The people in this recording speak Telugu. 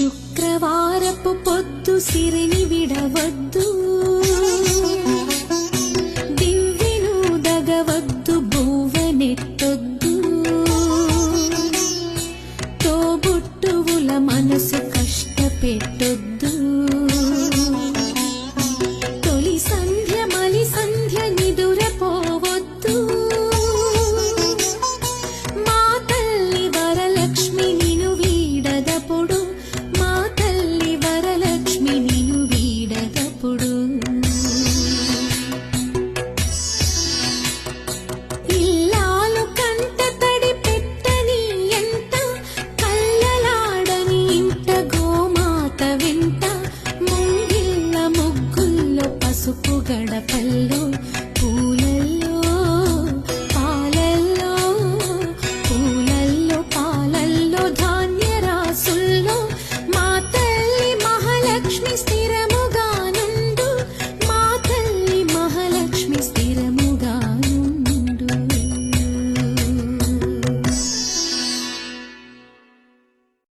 శుక్రవారపు పొద్దు సిరిని విడవద్దు, దివ్వెను దగవద్దు, బువ్వనెట్టొద్దు, తోబుట్టువుల మనసు కష్టపెట్టొద్దు. తొలి సంధ్య మలి సంధ్య నిదురపోవద్దు, మా తల్లి వరలక్ష్మి నిను వీడదప్పుడు, మా తల్లి వరలక్ష్మి నిను వీడదప్పుడు. ఇల్లాలు కంట తడి పెట్టని ఎంత, కల్లలాడని ఇంట గోమాత వెంట, ముంగిళ్ళ ముగ్గుల్లో పసుపు గడపల్లో, పూలల్లో పాలల్లో, పూలల్లో పాలల్లో, ధాన్య రాసుల్లో, మా తల్లి మహాలక్ష్మి స్థిరముగా